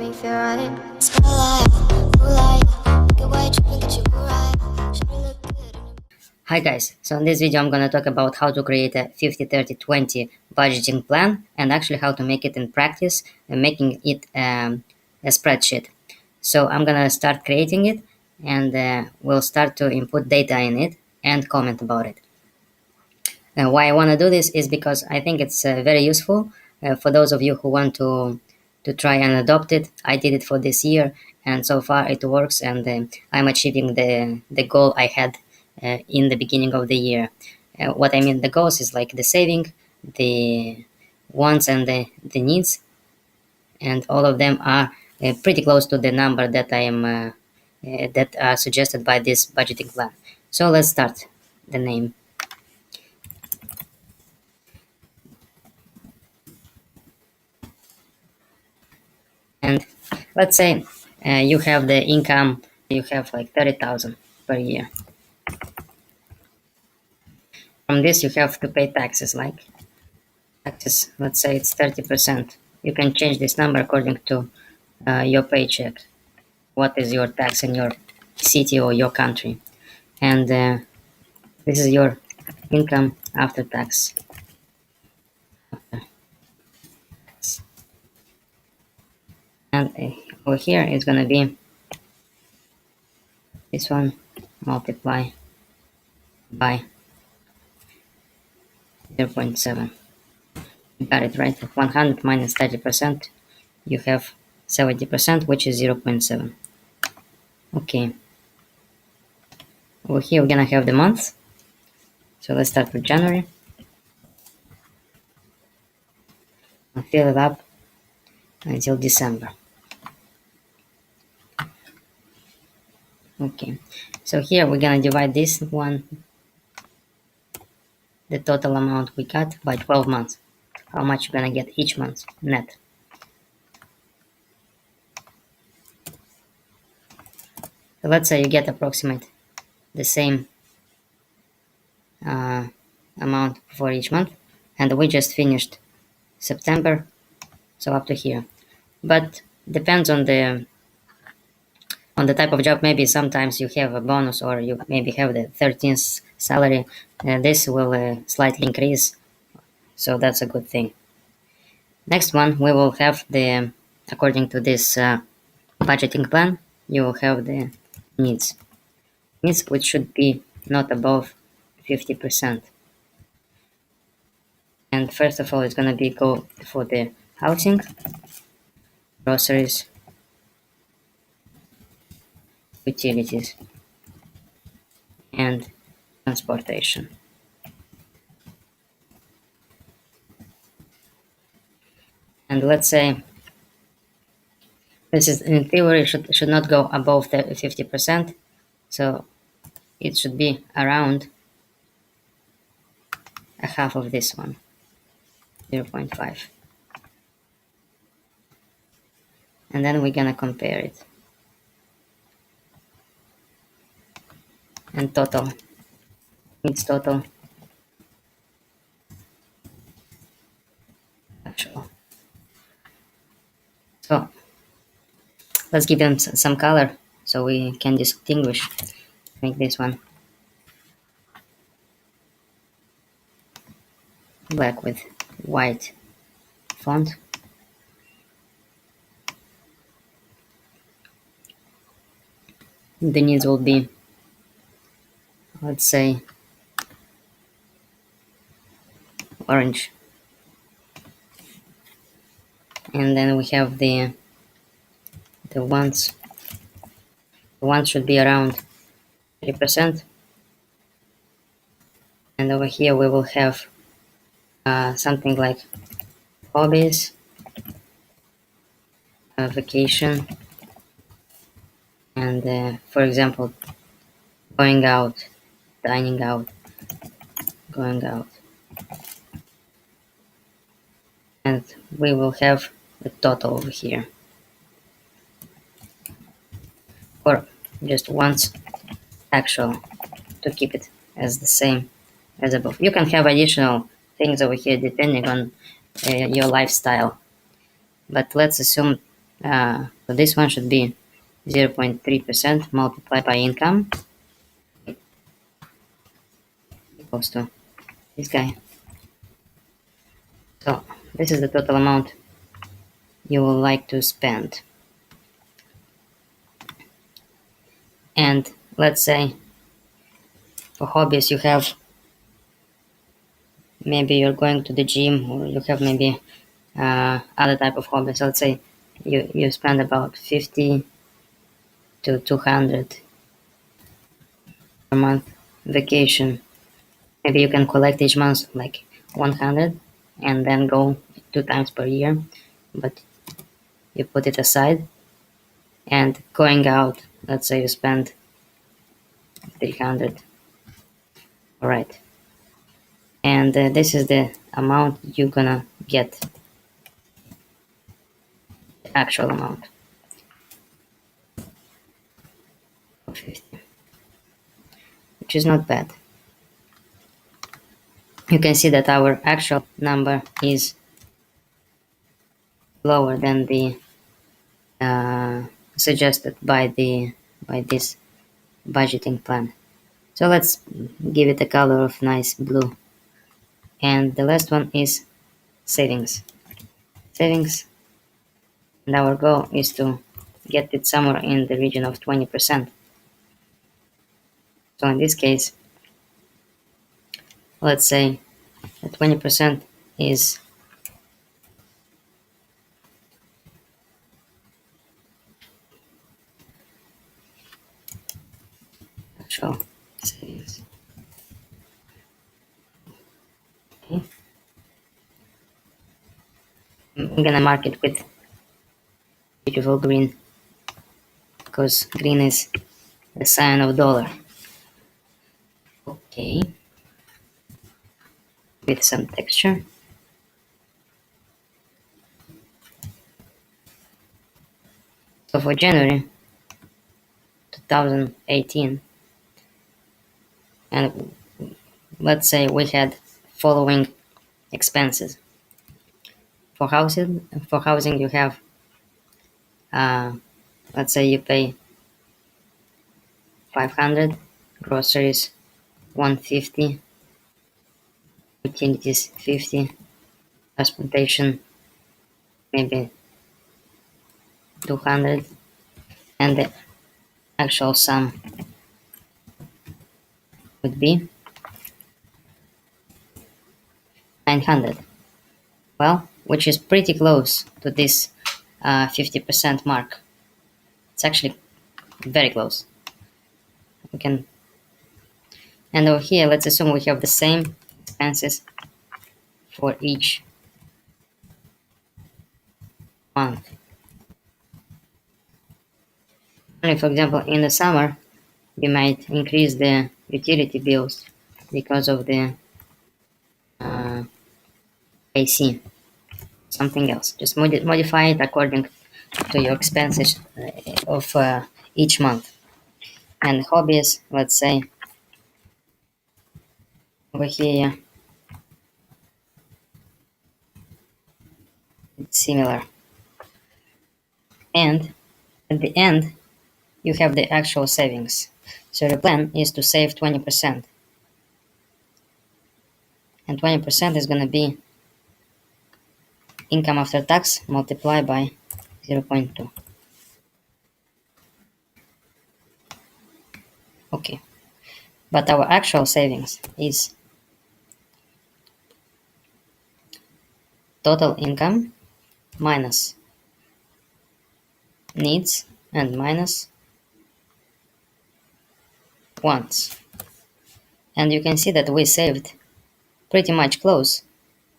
me feel right. Smell like, ooh like, get white tripping, get you right. Should look good. Hi guys, so in this video I'm gonna talk about how to create a 50-30-20 budgeting plan and actually how to make it in practice and making it a spreadsheet. So I'm gonna start creating it and we'll start to input data in it and comment about it. And why I want to do this is because I think it's very useful for those of you who want to try and adopt it. I did it for this year, and so far it works, and I'm achieving the goal I had in the beginning of the year. What I mean, the goals is like the saving, the wants, and the needs, and all of them are pretty close to the number that I am that are suggested by this budgeting plan. So let's start. The name. And let's say you have the income, you have like 30,000 per year. From this, you have to pay taxes, like taxes, let's say it's 30%. You can change this number according to your paycheck. What is your tax in your city or your country? And this is your income after tax. And over here is going to be this one, multiply by 0.7. You got it right. 100 minus 30%, you have 70%, which is 0.7. Okay. Over here, we're gonna have the month. So let's start with January. And fill it up until December. Okay. So here we're gonna divide this one, the total amount we got, by 12 months. How much you're gonna get each month net. So let's say you get approximate the same amount for each month, and we just finished September, so up to here. But depends on the type of job. Maybe sometimes you have a bonus, or you maybe have the 13th salary. This will slightly increase, so that's a good thing. Next one, we will have the, according to this budgeting plan, you will have the needs, which should be not above 50%. And first of all, it's gonna be go for the housing, groceries, utilities, and transportation. And let's say this is in theory should not go above the 50%, so it should be around a half of this one, 0.5. And then we're gonna compare it. And total, it's total actual. So let's give them some color so we can distinguish. Make this one black with white font. The needs will be, let's say, orange. And then we have the ones. The ones should be around 30%. And over here we will have something like hobbies, vacation, and for example, going out, dining out, going out. And we will have the total over here. Or just once actual, to keep it as the same as above. You can have additional things over here depending on your lifestyle. But let's assume So this one should be 0.3% multiplied by income equals to this guy. So this is the total amount you would like to spend. And let's say for hobbies you have, maybe you're going to the gym, or you have maybe other type of hobbies. Let's say you spend about 50 to 200 per month vacation. Maybe you can collect each month like 100 and then go 2 times per year, but you put it aside. And going out, let's say you spend 300. All right, and this is the amount you're gonna get, the actual amount of 50, which is not bad. You can see that our actual number is lower than the suggested by this budgeting plan. So let's give it a color of nice blue. And the last one is savings. Savings, and our goal is to get it somewhere in the region of 20%. So in this case, let's say that 20% is actual savings. Okay. I'm gonna mark it with beautiful green because green is the sign of dollar. Okay, with some texture. So for January 2018, and let's say we had following expenses. For housing you have, let's say you pay 500, groceries 150, utilities 50, transportation maybe 200, and the actual sum would be 900. Well, which is pretty close to this 50% mark. It's actually very close. We can, and over here, let's assume we have the same expenses for each month. Only, for example, in the summer, we might increase the utility bills because of the AC. Something else. Just modify it according to your expenses of each month. And hobbies, let's say over here, it's similar. And at the end, you have the actual savings. So the plan is to save 20%. And 20% is going to be income after tax multiplied by 0.2. Okay. But our actual savings is total income minus needs and minus wants. And you can see that we saved pretty much close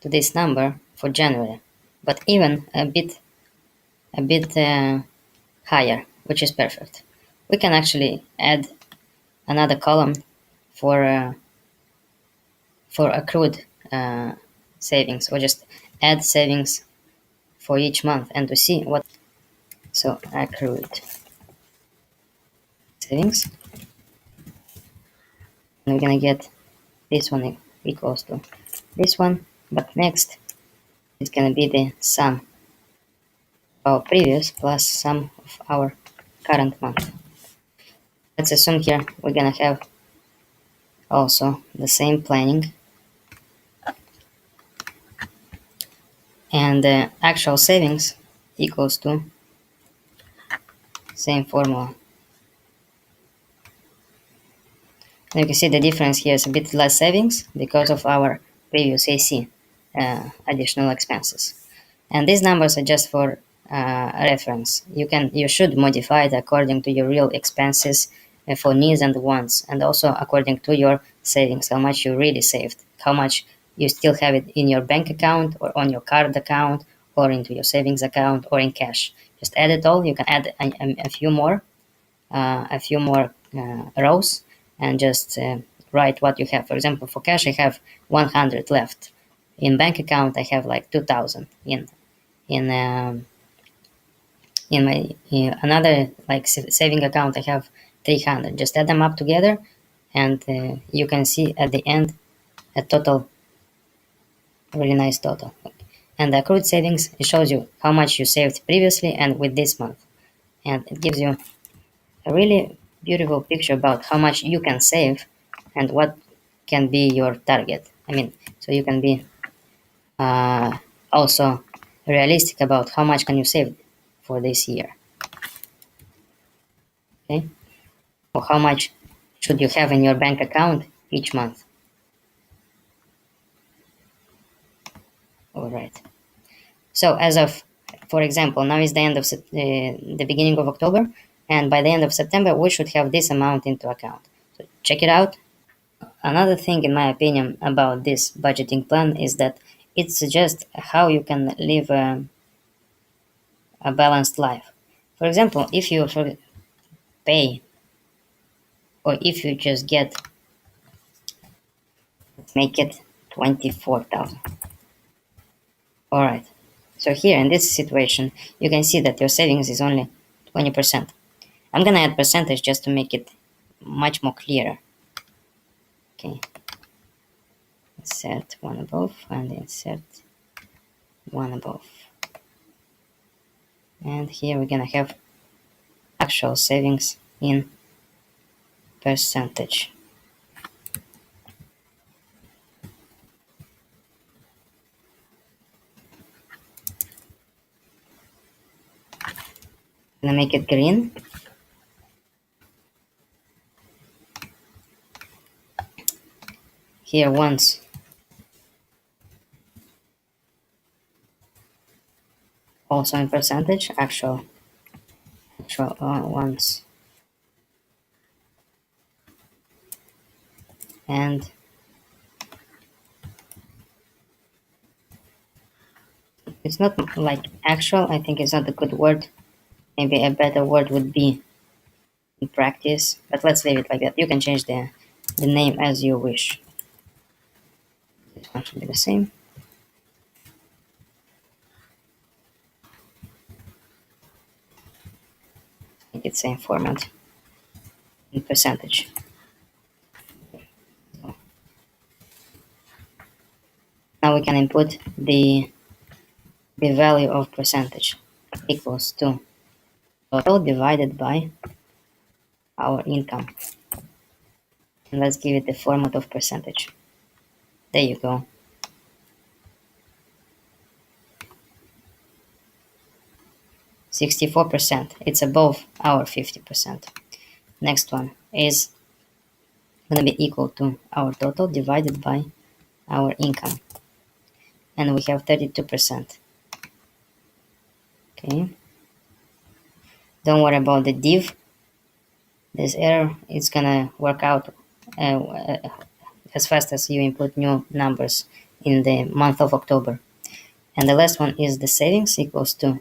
to this number for January, but even a bit higher, which is perfect. We can actually add another column for accrued savings, or just add savings for each month and to see what. So accrued savings, and we're gonna get this one equals to this one, but next it's gonna be the sum our previous plus sum of our current month. Let's assume here we're gonna have also the same planning, and the actual savings equals to same formula. You can see the difference here is a bit less savings because of our previous AC additional expenses. And these numbers are just for reference. You should modify it according to your real expenses for needs and wants, and also according to your savings, how much you really saved, how much you still have it in your bank account or on your card account or into your savings account or in cash. Just add it all. You can add a few more rows and just write what you have. For example, for cash, I have 100 left. In bank account, I have like 2,000. In my another like saving account, I have 300. Just add them up together, and you can see at the end a total, really nice total. And the accrued savings, it shows you how much you saved previously and with this month, and it gives you a really beautiful picture about how much you can save and what can be your target. I mean, so you can be also realistic about how much can you save for this year. Okay, or how much should you have in your bank account each month. All right. So as of, for example, now is the end of the beginning of October, and by the end of September we should have this amount into account. So check it out. Another thing, in my opinion, about this budgeting plan is that it suggests how you can live a balanced life. For example, if you pay, or if you just get, let's make it 24,000. All right. So here in this situation, you can see that your savings is only 20%. I'm gonna add percentage just to make it much more clearer. Okay. Insert one above and insert one above. And here we're gonna have actual savings in percentage. Gonna make it green. Here once. Also in percentage, actual ones. And it's not like actual, I think it's not a good word. Maybe a better word would be in practice, but let's leave it like that. You can change the name as you wish. This one should be the same. Make it same format in percentage. So now we can input the value of percentage equals to total divided by our income. And let's give it the format of percentage. There you go. %64%. It's above our 50%. Next one is going to be equal to our total divided by our income. And we have 32%. Okay. Don't worry about the div. This error is gonna work out as fast as you input new numbers in the month of October. And the last one is the savings equals to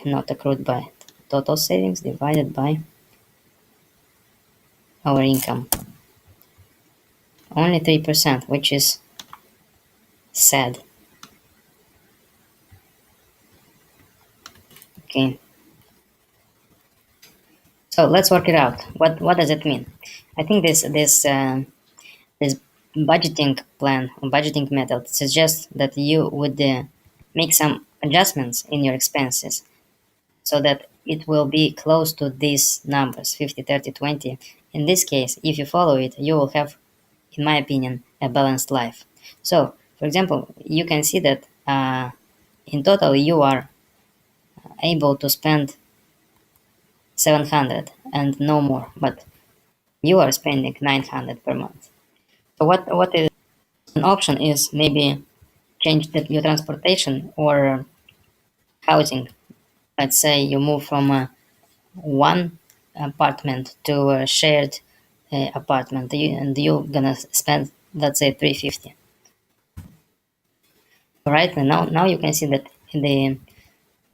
not accrued by total savings divided by our income. Only 3%, which is sad. Okay. So let's work it out. What does it mean? I think this budgeting plan or budgeting method suggests that you would make some adjustments in your expenses so that it will be close to these numbers 50, 30, 20. In this case, if you follow it, you will have, in my opinion, a balanced life. So, for example, you can see that in total you are able to spend 700 and no more, but you are spending 900 per month. So what is an option is maybe change your transportation or housing. Let's say you move from one apartment to a shared apartment, and you're gonna spend, let's say, 350. Right now you can see that the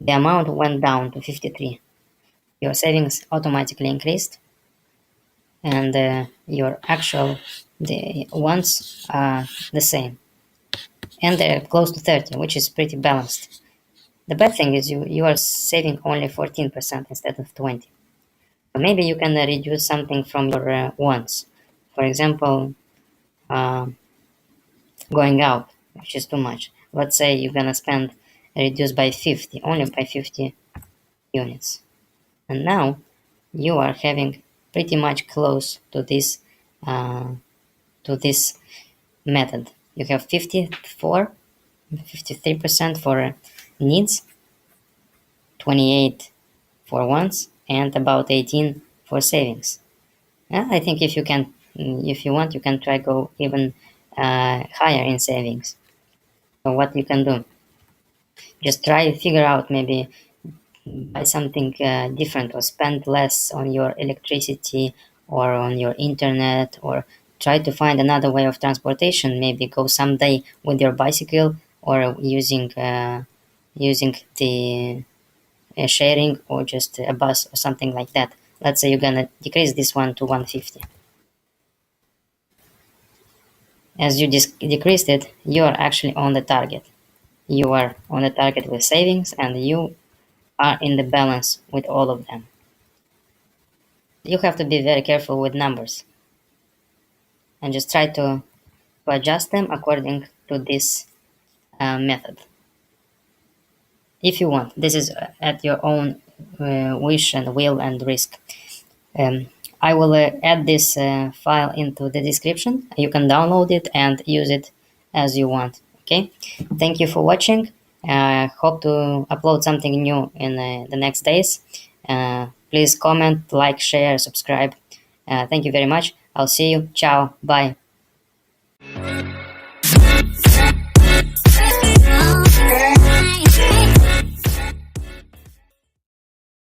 amount went down to 53. Your savings automatically increased, and your actual the ones are the same, and they're close to 30, which is pretty balanced. The bad thing is you are saving only 14% instead of 20. Maybe you can reduce something from your wants. For example, uh, going out, which is too much. Let's say you're gonna spend reduce by 50, only by 50 units. And now you are having pretty much close uh, to this method. You have 54, 53% for needs, 28 for wants, and about 18 for savings. Yeah, I think if you want, you can try go even higher in savings. So what you can do, just try figure out maybe buy something different or spend less on your electricity or on your internet, or try to find another way of transportation. Maybe go someday with your bicycle or using the sharing or just a bus or something like that. Let's say you're gonna decrease this one to 150. As you decreased it, you are actually on the target. You are on the target with savings, and you are in the balance with all of them. You have to be very careful with numbers and just try to adjust them according to this method. If you want, this is at your own wish and will and risk. Um, I will add this file into the description. You can download it and use it as you want. Okay. Thank you for watching. Hope to upload something new in the next days. Please comment, like, share, subscribe. Thank you very much. I'll see you. Ciao. Bye.